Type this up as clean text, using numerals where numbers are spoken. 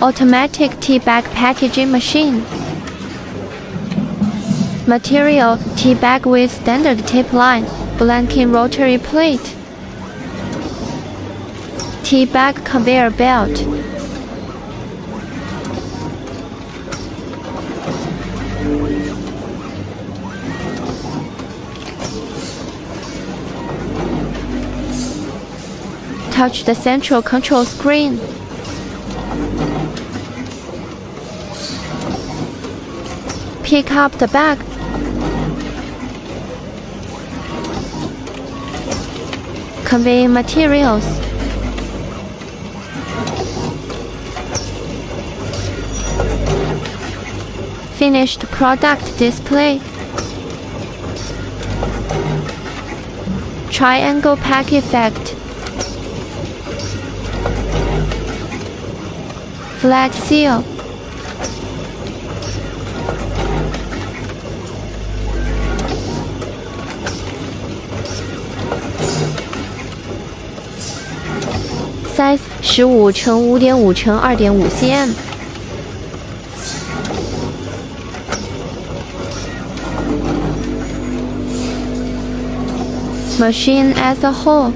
Automatic tea bag packaging machine. Material: tea bag with standard tape line, blanking rotary plate. Tea bag conveyor belt. Touch the central control screen. Pick up the bag. Conveying materials. Finished product display. Triangle pack effect. Flat seal. Size 15×5.5×2.5 cm. Machine as a whole.